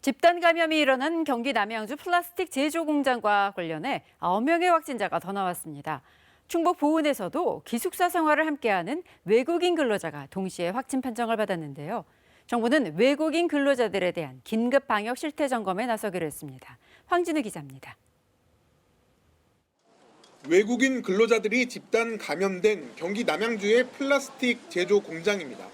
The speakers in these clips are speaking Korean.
집단 감염이 일어난 경기 남양주 플라스틱 제조 공장과 관련해 9명의 확진자가 더 나왔습니다. 충북 보은에서도 기숙사 생활을 함께하는 외국인 근로자가 동시에 확진 판정을 받았는데요. 정부는 외국인 근로자들에 대한 긴급 방역 실태 점검에 나서기로 했습니다. 황진우 기자입니다. 외국인 근로자들이 집단 감염된 경기 남양주의 플라스틱 제조 공장입니다.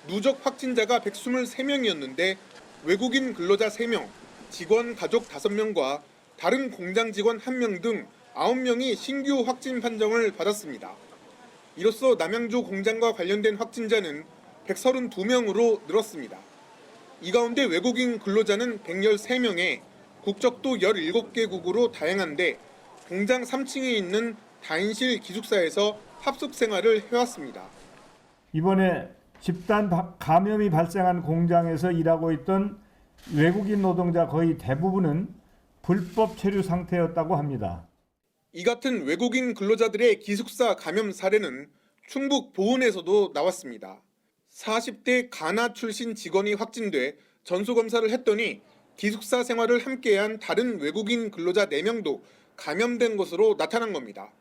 누적 확진자가 123명이었는데 외국인 근로자 3명, 직원 가족 5명과 다른 공장 직원 1명 등 9명이 신규 확진 판정을 받았습니다. 이로써 남양주 공장과 관련된 확진자는 132명으로 늘었습니다. 이 가운데 외국인 근로자는 113명에 국적도 17개국으로 다양한데 공장 3층에 있는 다인실 기숙사에서 합숙 생활을 해왔습니다. 이번에 집단 감염이 발생한 공장에서 일하고 있던 외국인 노동자 거의 대부분은 불법 체류 상태였다고 합니다. 이 같은 외국인 근로자들의 기숙사 감염 사례는 충북 보은에서도 나왔습니다. 40대 가나 출신 직원이 확진돼 전수검사를 했더니 기숙사 생활을 함께한 다른 외국인 근로자 4명도 감염된 것으로 나타난 겁니다.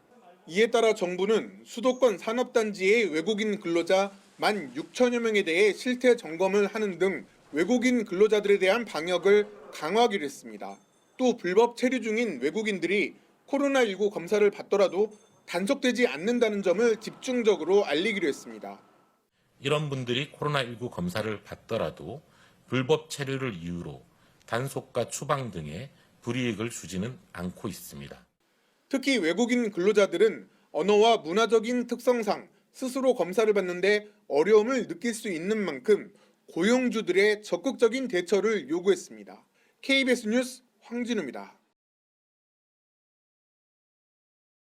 이에 따라 정부는 수도권 산업단지의 외국인 근로자 16,000여 명에 대해 실태 점검을 하는 등 외국인 근로자들에 대한 방역을 강화하기로 했습니다. 또 불법 체류 중인 외국인들이 코로나19 검사를 받더라도 단속되지 않는다는 점을 집중적으로 알리기로 했습니다. 이런 분들이 코로나19 검사를 받더라도 불법 체류를 이유로 단속과 추방 등의 불이익을 주지는 않고 있습니다. 특히 외국인 근로자들은 언어와 문화적인 특성상 스스로 검사를 받는데 어려움을 느낄 수 있는 만큼 고용주들의 적극적인 대처를 요구했습니다. KBS 뉴스 황진우입니다.